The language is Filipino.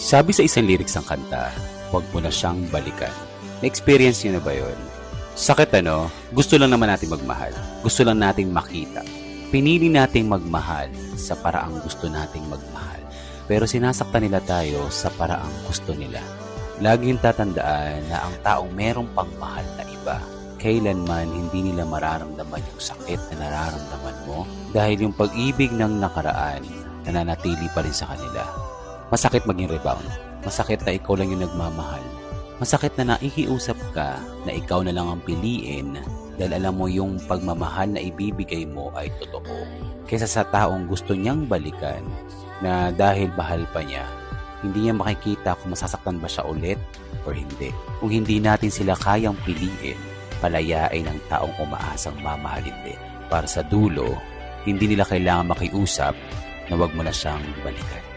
Sabi sa isang lyrics ng kanta, huwag mo na siyang balikan. Na-experience niyo na ba yun? Sakit ano? Gusto lang naman natin magmahal. Gusto lang nating makita. Pinili nating magmahal sa paraang gusto nating magmahal. Pero sinasaktan nila tayo sa paraang gusto nila. Laging tatandaan na ang taong merong pangmahal na iba, kailanman hindi nila mararamdaman yung sakit na nararamdaman mo dahil yung pag-ibig ng nakaraan nananatili pa rin sa kanila. Masakit maging rebound. Masakit na ikaw lang yung nagmamahal. Masakit na naikiusap ka na ikaw na lang ang piliin dahil alam mo yung pagmamahal na ibibigay mo ay totoo. Kaysa sa taong gusto niyang balikan na dahil mahal pa niya, hindi niya makikita kung masasaktan ba siya ulit or hindi. Kung hindi natin sila kayang piliin, palayain ng taong umaasang mamahalin din. Para sa dulo, hindi nila kailangan makiusap na wag mo na siyang balikan.